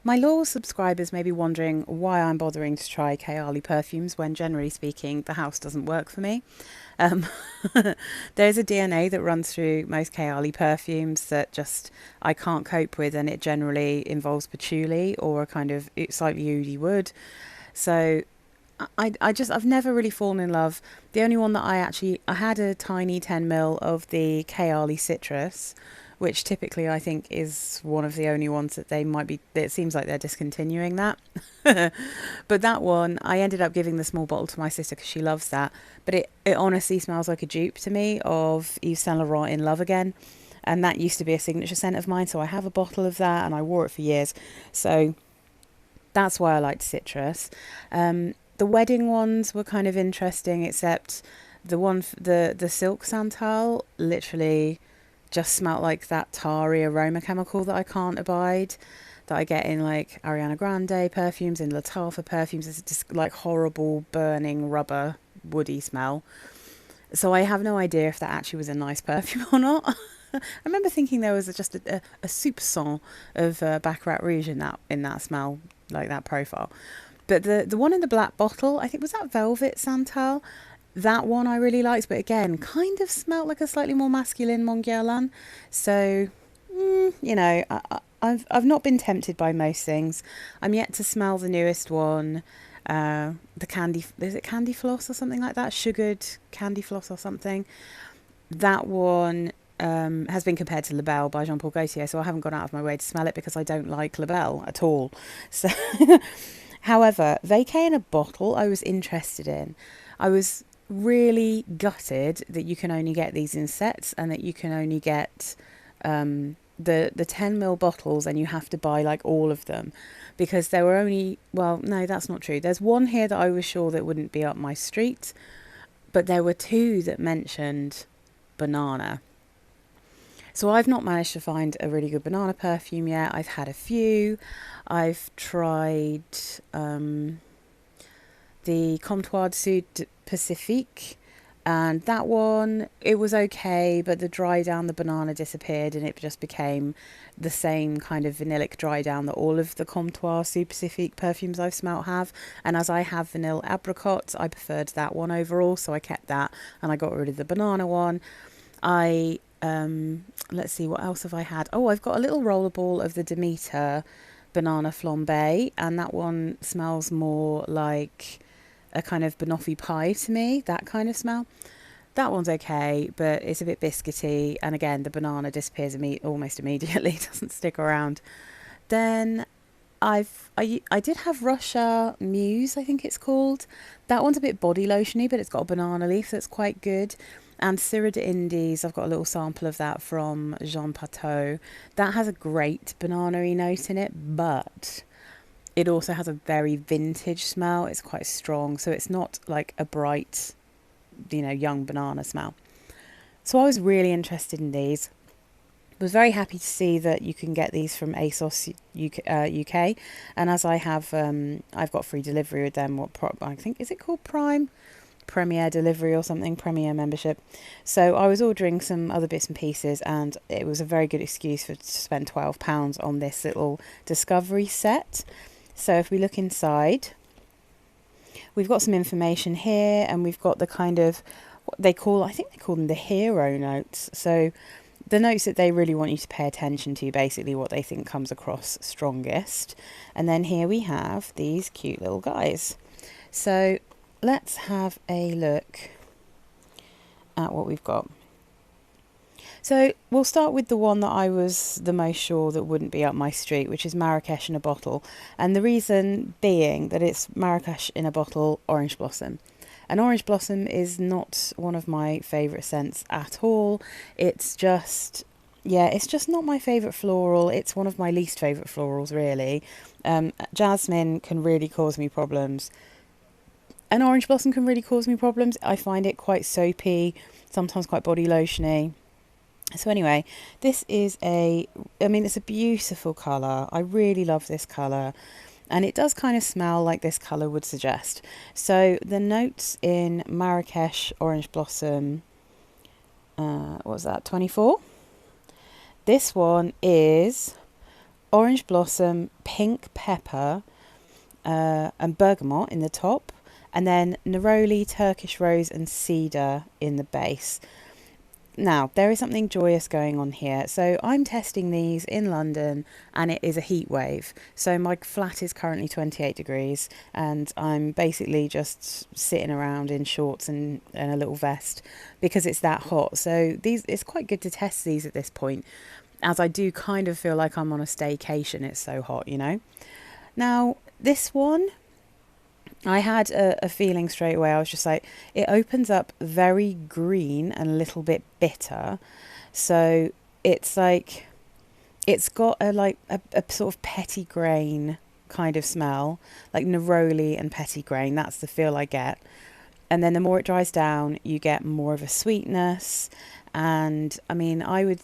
My loyal subscribers may be wondering why I'm bothering to try Kayali perfumes when, generally speaking, the house doesn't work for me. Um, there's a DNA that runs through most Kayali perfumes that just I can't cope with, and it generally involves patchouli or a kind of slightly oody wood. So I've never really fallen in love. The only one that I had a tiny 10 ml of the Kayali citrus, which typically I think is one of the only ones that they might be. It seems like they're discontinuing that. But that one, I ended up giving the small bottle to my sister because she loves that. But it honestly smells like a dupe to me of Yves Saint Laurent in Love Again. And that used to be a signature scent of mine. So I have a bottle of that and I wore it for years. So that's why I liked citrus. The wedding ones were kind of interesting, except the silk santal literally just smelt like that tarry aroma chemical that I can't abide, that I get in like Ariana Grande perfumes and Lattafa perfumes. It's just like horrible burning rubber woody smell. So I have no idea if that actually was a nice perfume or not. I remember thinking there was just a soupçon of Baccarat Rouge in that smell, like that profile. But the one in the black bottle, I think was that Velvet Santal. That one I really liked, but again, kind of smelt like a slightly more masculine Monguerlain. So, I've not been tempted by most things. I'm yet to smell the newest one. The candy, is it candy floss or something like that? Sugared candy floss or something. That one has been compared to La Belle by Jean Paul Gaultier, so I haven't gone out of my way to smell it because I don't like La Belle at all. So, however, Vacay in a bottle I was interested in. I was really gutted that you can only get these in sets and that you can only get the 10 ml bottles and you have to buy like all of them, because there were only, well, no, that's not true. There's one here that I was sure that wouldn't be up my street, but there were two that mentioned banana. So I've not managed to find a really good banana perfume yet. I've had a few. I've tried the Comptoir Sud Pacifique, and that one, it was okay, but the dry down, the banana disappeared and it just became the same kind of vanillic dry down that all of the Comptoir Sud Pacifique perfumes I've smelt have. And as I have vanilla apricot, I preferred that one overall, so I kept that and I got rid of the banana one. I let's see, what else have I had? Oh, I've got a little rollerball of the Demeter banana flambe, and that one smells more like a kind of banoffee pie to me, that kind of smell. That one's okay, but it's a bit biscuity, and again, the banana disappears almost immediately, doesn't stick around. Then I did have Russia Muse, I think it's called. That one's a bit body lotiony, but it's got a banana leaf that's quite good. And Syrah Indies, I've got a little sample of that from Jean Pateau. That has a great banana-y note in it, but it also has a very vintage smell. It's quite strong, so it's not like a bright, young banana smell. So I was really interested in these. Was very happy to see that you can get these from ASOS UK, and as I have, I've got free delivery with them. I think, is it called Prime? Premier delivery or something, Premier membership. So I was ordering some other bits and pieces, and it was a very good excuse to spend £12 on this little discovery set. So if we look inside, we've got some information here, and we've got the kind of what I think they call them the hero notes. So the notes that they really want you to pay attention to, basically what they think comes across strongest. And then here we have these cute little guys. So let's have a look at what we've got. So we'll start with the one that I was the most sure that wouldn't be up my street, which is Marrakesh in a bottle. And the reason being that it's Marrakesh in a bottle orange blossom. And orange blossom is not one of my favourite scents at all. It's just not my favourite floral. It's one of my least favourite florals, really. Jasmine can really cause me problems. And orange blossom can really cause me problems. I find it quite soapy, sometimes quite body lotiony. So anyway, this is it's a beautiful colour. I really love this colour. And it does kind of smell like this colour would suggest. So the notes in Marrakesh Orange Blossom, what was that, 24? This one is orange blossom, pink pepper, and bergamot in the top, and then neroli, Turkish rose, and cedar in the base. Now, there is something joyous going on here. So I'm testing these in London and it is a heat wave. So my flat is currently 28 degrees and I'm basically just sitting around in shorts and a little vest because it's that hot. So it's quite good to test these at this point, as I do kind of feel like I'm on a staycation. It's so hot, you know. Now, this one, I had a feeling straight away. I was just like, it opens up very green and a little bit bitter. So it's like, it's got a sort of petty grain kind of smell, like neroli and petty grain. That's the feel I get. And then the more it dries down, you get more of a sweetness. And I mean, I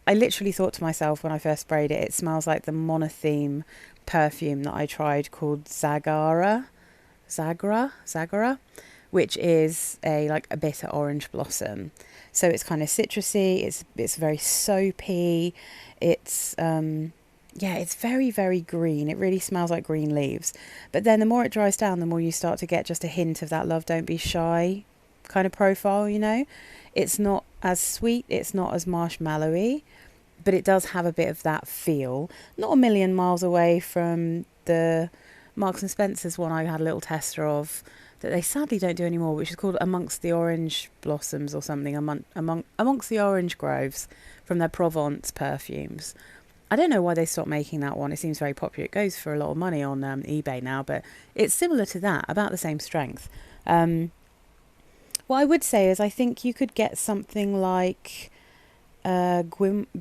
literally thought to myself when I first sprayed it, it smells like the monotheme perfume that I tried called Zagara, which is a bitter orange blossom. So it's kind of citrusy. It's very soapy. It's it's very, very green. It really smells like green leaves. But then the more it dries down, the more you start to get just a hint of that love, don't be shy kind of profile, you know. It's not as sweet. It's not as marshmallowy, but it does have a bit of that feel. Not a million miles away from the Marks and Spencer's one I had a little tester of that they sadly don't do anymore, which is called Amongst the Orange Blossoms or something, amongst the Orange Groves, from their Provence perfumes. I don't know why they stopped making that one. It seems very popular. It goes for a lot of money on eBay now, but it's similar to that, about the same strength. What I would say is I think you could get something like Grimoire,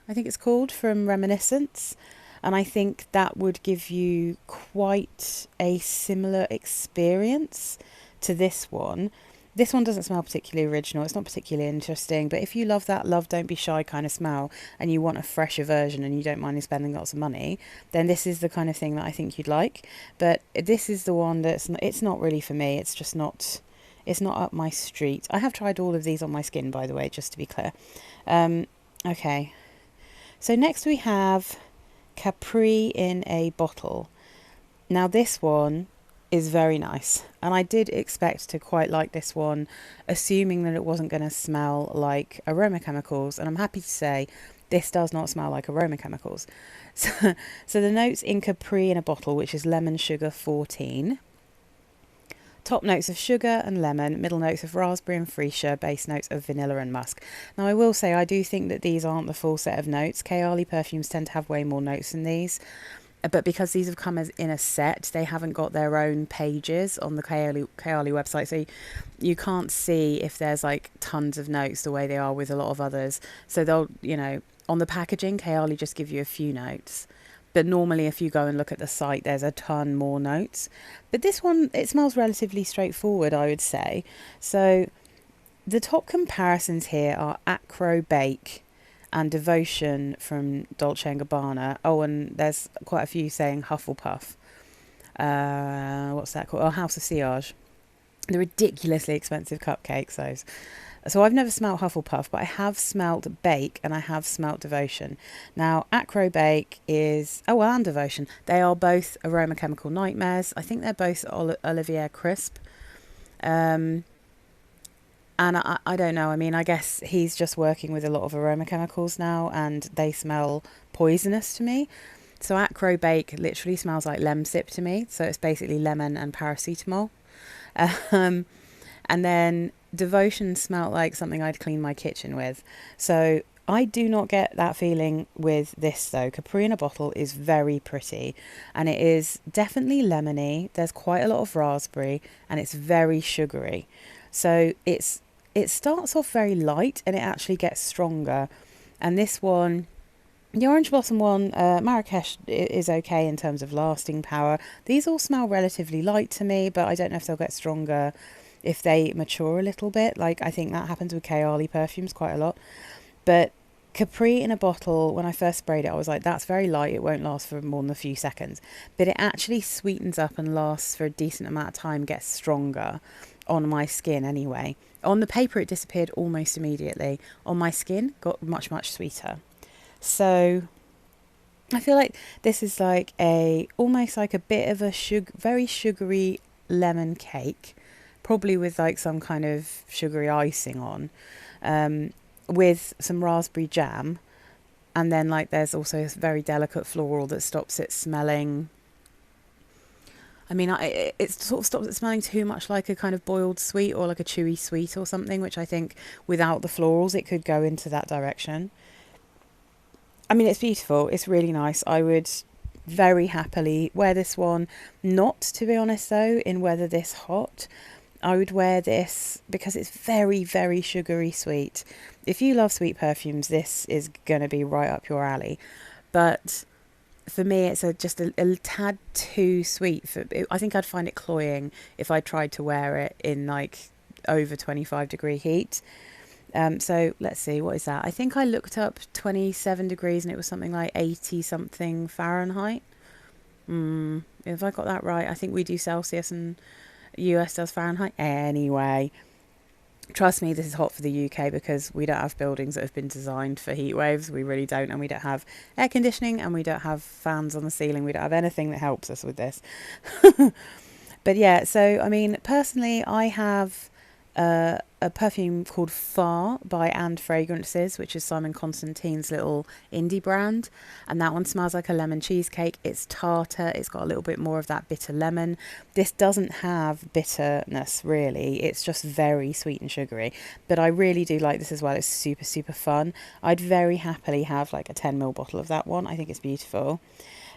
I think it's called, from Reminiscence. And I think that would give you quite a similar experience to this one. This one doesn't smell particularly original. It's not particularly interesting. But if you love that love, don't be shy kind of smell and you want a fresher version and you don't mind spending lots of money, then this is the kind of thing that I think you'd like. But this is the one it's not really for me. It's just not... It's not up my street. I have tried all of these on my skin, by the way, just to be clear. Okay. So next we have Capri in a bottle. Now this one is very nice. And I did expect to quite like this one, assuming that it wasn't going to smell like aroma chemicals. And I'm happy to say this does not smell like aroma chemicals. So the notes in Capri in a bottle, which is lemon sugar 14. Top notes of sugar and lemon, middle notes of raspberry and freesia, base notes of vanilla and musk. Now I will say I do think that these aren't the full set of notes. Kayali perfumes tend to have way more notes than these. But because these have come as in a set, they haven't got their own pages on the Kayali website. So you can't see if there's like tons of notes the way they are with a lot of others. So they'll, on the packaging, Kayali just give you a few notes. But normally if you go and look at the site, there's a ton more notes. But this one, it smells relatively straightforward, I would say. So the top comparisons here are Acro Bake and Devotion from Dolce & Gabbana. Oh, and there's quite a few saying Hufflepuff. What's that called? Oh, House of Sillage. The ridiculously expensive cupcakes, those. So I've never smelt Hufflepuff, but I have smelt Bake and I have smelt Devotion. Now, Acro Bake is... Oh, well, and Devotion. They are both aroma chemical nightmares. I think they're both Olivier Crisp. And I don't know. I mean, I guess he's just working with a lot of aroma chemicals now and they smell poisonous to me. So Acro Bake literally smells like Lemsip to me. So it's basically lemon and paracetamol. And then Devotion smelt like something I'd clean my kitchen with. So I do not get that feeling with this though. Capri in a bottle is very pretty and it is definitely lemony. There's quite a lot of raspberry and it's very sugary. So it starts off very light and it actually gets stronger. And this one, the Orange Blossom one, Marrakesh is okay in terms of lasting power. These all smell relatively light to me, but I don't know if they'll get stronger if they mature a little bit. Like I think that happens with Kayali perfumes quite a lot. But Capri in a bottle, when I first sprayed it, I was like, that's very light. It won't last for more than a few seconds. But it actually sweetens up and lasts for a decent amount of time, gets stronger on my skin anyway. On the paper, it disappeared almost immediately. On my skin, got much, much sweeter. So I feel like this is like a almost like a bit of a very sugary lemon cake, probably with like some kind of sugary icing on, um, with some raspberry jam, and then like there's also a very delicate floral that stops it smelling. I mean, it sort of stops it smelling too much like a kind of boiled sweet or like a chewy sweet or something, which I think without the florals it could go into that direction. I mean, it's beautiful. It's really nice. I would very happily wear this one. Not, to be honest, though, in weather this hot. I would wear this because it's very, very sugary sweet. If you love sweet perfumes, this is going to be right up your alley. But for me, it's just a tad too sweet. I think I'd find it cloying if I tried to wear it in like over 25-degree heat. So let's see, what is that? I think I looked up 27 degrees and it was something like 80 something Fahrenheit. If I got that right, I think we do Celsius and US does Fahrenheit. Anyway, trust me, this is hot for the UK because we don't have buildings that have been designed for heat waves. We really don't. And we don't have air conditioning and we don't have fans on the ceiling. We don't have anything that helps us with this. But yeah, so I mean, personally, I have a perfume called Far by And Fragrances, which is Simon Constantine's little indie brand. And that one smells like a lemon cheesecake. It's tartar. It's got a little bit more of that bitter lemon. This doesn't have bitterness, really. It's just very sweet and sugary. But I really do like this as well. It's super, super fun. I'd very happily have like a 10ml bottle of that one. I think it's beautiful.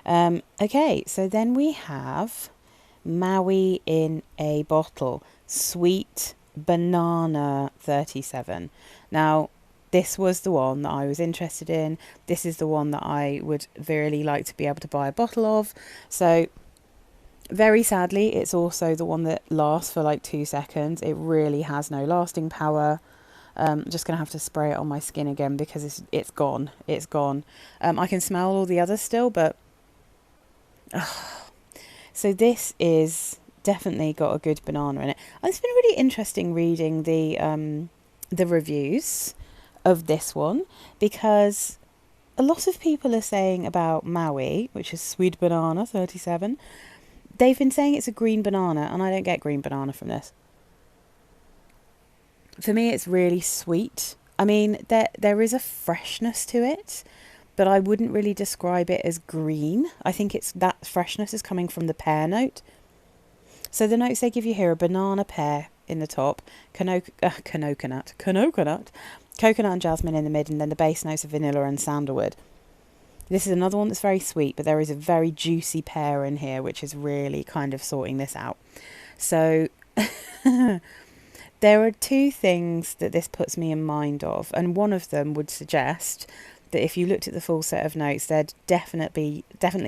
Okay, so then we have Maui in a bottle. Sweet Banana 37. Now, this was the one that I was interested in. This is the one that I would really like to be able to buy a bottle of. So, very sadly, it's also the one that lasts for like 2 seconds. It really has no lasting power. I'm just going to have to spray it on my skin again because it's gone. It's gone. I can smell all the others still, but... So this is definitely got a good banana in it. It's been really interesting reading the reviews of this one because a lot of people are saying about Maui, which is Sweet Banana 37. They've been saying it's a green banana, and I don't get green banana from this. For me, it's really sweet. I mean, there is a freshness to it, but I wouldn't really describe it as green. I think it's that freshness is coming from the pear note. So the notes they give you here are banana, pear in the top, coconut, coconut and jasmine in the mid, and then the base notes of vanilla and sandalwood. This is another one that's very sweet, but there is a very juicy pear in here, which is really kind of sorting this out. So there are two things that this puts me in mind of, and one of them would suggest that if you looked at the full set of notes, there'd definitely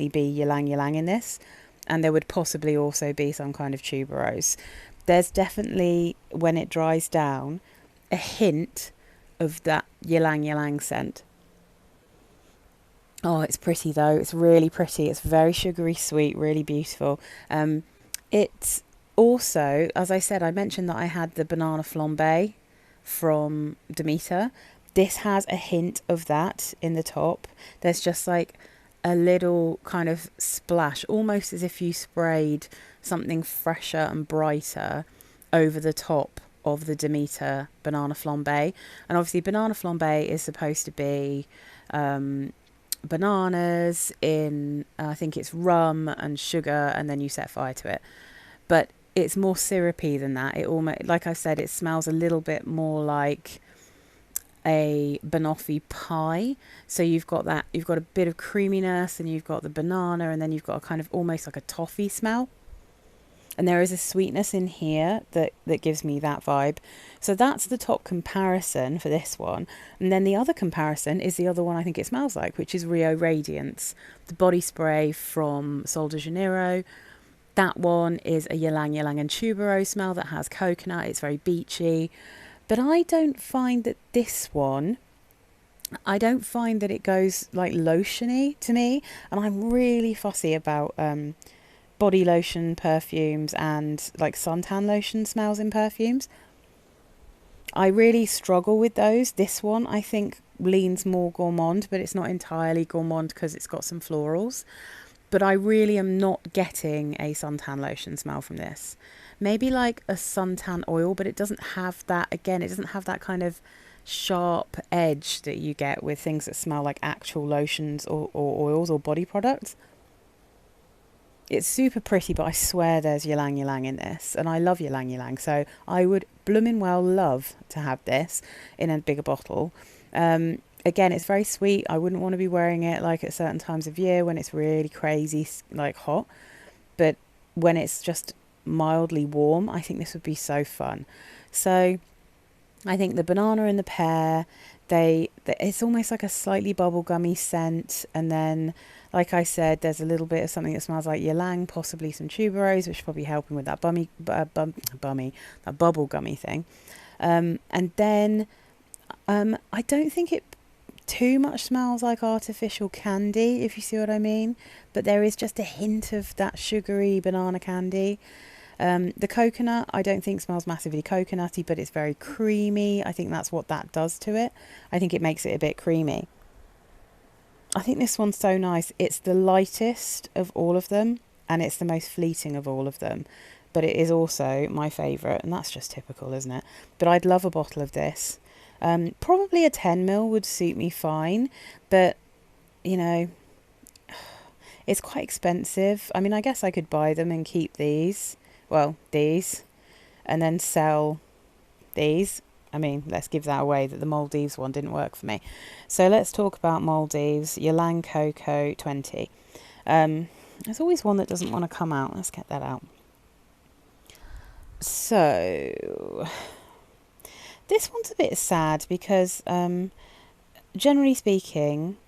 be ylang ylang in this, and there would possibly also be some kind of tuberose. There's definitely, when it dries down, a hint of that ylang ylang scent. Oh, it's pretty though. It's really pretty. It's very sugary sweet, really beautiful. It's also, as I said, I mentioned that I had the banana flambe from Demeter. This has a hint of that in the top. There's just like a little kind of splash, almost as if you sprayed something fresher and brighter over the top of the Demeter banana flambe. And obviously banana flambe is supposed to be bananas in, I think it's rum and sugar, and then you set fire to it. But it's more syrupy than that. It almost, like I said, it smells a little bit more like a banoffee pie. So you've got a bit of creaminess, and you've got the banana, and then you've got a kind of almost like a toffee smell. And there is a sweetness in here that gives me that vibe. So that's the top comparison for this one. And then the other comparison is the other one I think it smells like, which is Rio Radiance, the body spray from Sol de Janeiro. That one is a ylang ylang and tuberose smell that has coconut. It's very beachy. But I don't find that this one, I don't find that it goes like lotiony to me. And I'm really fussy about body lotion perfumes and like suntan lotion smells in perfumes. I really struggle with those. This one I think leans more gourmand, but it's not entirely gourmand because it's got some florals. But I really am not getting a suntan lotion smell from this. Maybe like a suntan oil, but it doesn't have that, again, it doesn't have that kind of sharp edge that you get with things that smell like actual lotions or oils or body products. It's super pretty, but I swear there's ylang ylang in this, and I love ylang ylang, so I would blooming well love to have this in a bigger bottle. Again, it's very sweet. I wouldn't want to be wearing it like at certain times of year when it's really crazy, like hot, but when it's just mildly warm, I think this would be so fun. So I think the banana and the pear, it's almost like a slightly bubblegummy scent, and then, like I said, there's a little bit of something that smells like ylang, possibly some tuberose, which is probably helping with that that bubblegummy thing. And then I don't think it too much smells like artificial candy, if you see what I mean, but there is just a hint of that sugary banana candy. The coconut I don't think smells massively coconutty, but it's very creamy. I think that's what that does to it. I think it makes it a bit creamy. I think this one's so nice. It's the lightest of all of them, and it's the most fleeting of all of them, but it is also my favourite, and that's just typical, isn't it? But I'd love a bottle of this. Probably a 10ml would suit me fine, but you know, it's quite expensive. I mean, I guess I could buy them and keep these, and then sell these. I mean, let's give that away, that the Maldives one didn't work for me. So let's talk about Maldives. Yin Coco 20. There's always one that doesn't want to come out. Let's get that out. So this one's a bit sad because generally speaking,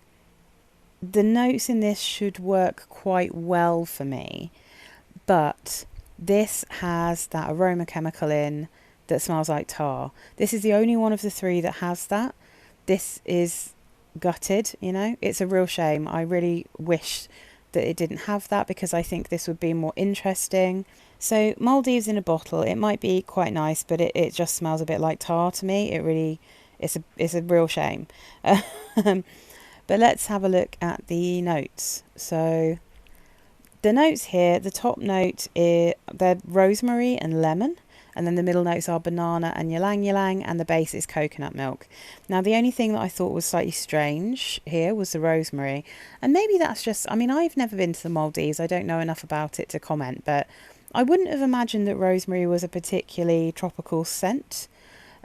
the notes in this should work quite well for me, but this has that aroma chemical in that smells like tar. This is the only one of the three that has that. This is gutted, you know. It's a real shame. I really wish that it didn't have that, because I think this would be more interesting. So Maldives in a bottle, it might be quite nice, but it just smells a bit like tar to me. It's a real shame. But let's have a look at the notes. So the notes here, the top note they're rosemary and lemon. And then the middle notes are banana and ylang ylang, and the base is coconut milk. Now, the only thing that I thought was slightly strange here was the rosemary. And maybe that's just, I mean, I've never been to the Maldives. I don't know enough about it to comment, but I wouldn't have imagined that rosemary was a particularly tropical scent.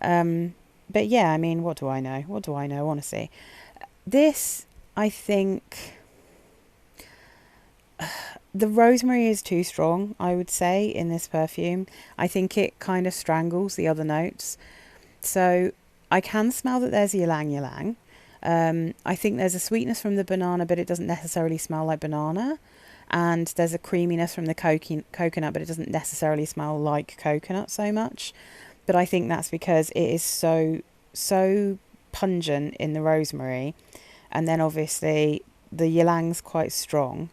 But yeah, I mean, what do I know? What do I know, honestly? This, I think, the rosemary is too strong, I would say, in this perfume. I think it kind of strangles the other notes. So I can smell that there's ylang ylang. I think there's a sweetness from the banana, but it doesn't necessarily smell like banana. And there's a creaminess from the coconut, but it doesn't necessarily smell like coconut so much. But I think that's because it is so pungent in the rosemary. And then obviously the ylan's quite strong.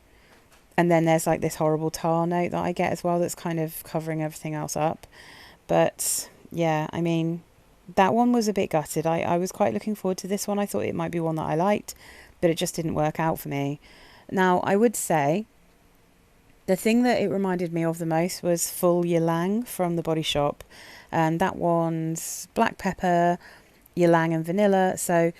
And then there's like this horrible tar note that I get as well that's kind of covering everything else up. But yeah, I mean, that one was a bit gutted. I was quite looking forward to this one. I thought it might be one that I liked, but it just didn't work out for me. Now, I would say the thing that it reminded me of the most was Full Ylang from the Body Shop. And that one's black pepper, ylang and vanilla. So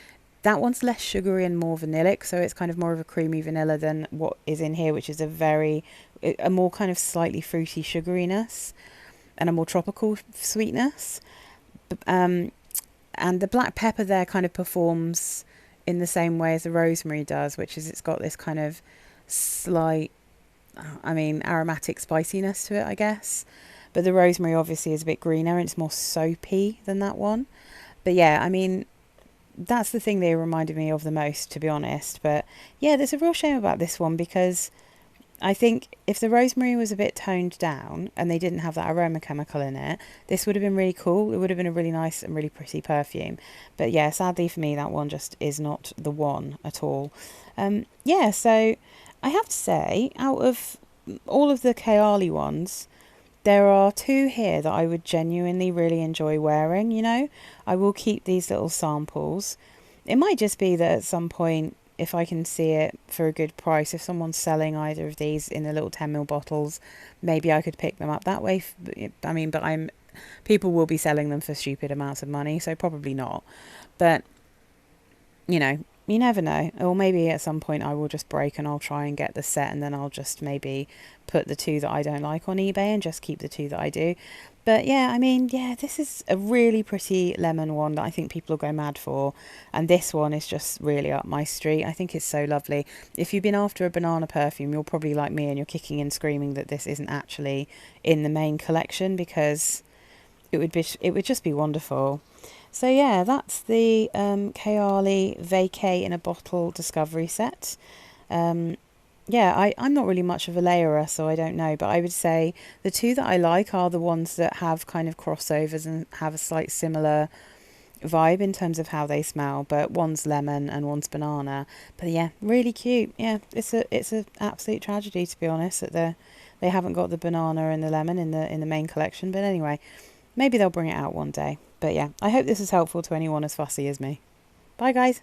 that one's less sugary and more vanillic, so it's kind of more of a creamy vanilla than what is in here, which is a more kind of slightly fruity sugariness and a more tropical sweetness. And the black pepper there kind of performs in the same way as the rosemary does, which is it's got this kind of slight, aromatic spiciness to it, I guess. But the rosemary obviously is a bit greener and it's more soapy than that one. But yeah, I mean, that's the thing they reminded me of the most, to be honest. But yeah, there's a real shame about this one, because I think if the rosemary was a bit toned down and they didn't have that aroma chemical in it, this would have been really cool. It would have been a really nice and really pretty perfume. But yeah, sadly for me, that one just is not the one at all. Yeah, so I have to say, out of all of the Kayali ones, there are two here that I would genuinely really enjoy wearing, you know. I will keep these little samples. It might just be that at some point, if I can see it for a good price, if someone's selling either of these in the little 10 ml bottles, maybe I could pick them up that way. I mean, but people will be selling them for stupid amounts of money, so probably not. But, you know, you never know. Or maybe at some point I will just break and I'll try and get the set, and then I'll just maybe put the two that I don't like on eBay and just keep the two that I do. But yeah, I mean, yeah, this is a really pretty lemon one that I think people will go mad for. And this one is just really up my street. I think it's so lovely. If you've been after a banana perfume, you're probably like me and you're kicking and screaming that this isn't actually in the main collection, because it would just be wonderful. So yeah, that's the Kayali Vacay in a bottle discovery set. Um, yeah, I'm not really much of a layerer, so I don't know. But I would say the two that I like are the ones that have kind of crossovers and have a slight similar vibe in terms of how they smell. But one's lemon and one's banana. But yeah, really cute. Yeah, it's a absolute tragedy, to be honest, that they haven't got the banana and the lemon in the main collection. But anyway, maybe they'll bring it out one day. But yeah, I hope this is helpful to anyone as fussy as me. Bye, guys.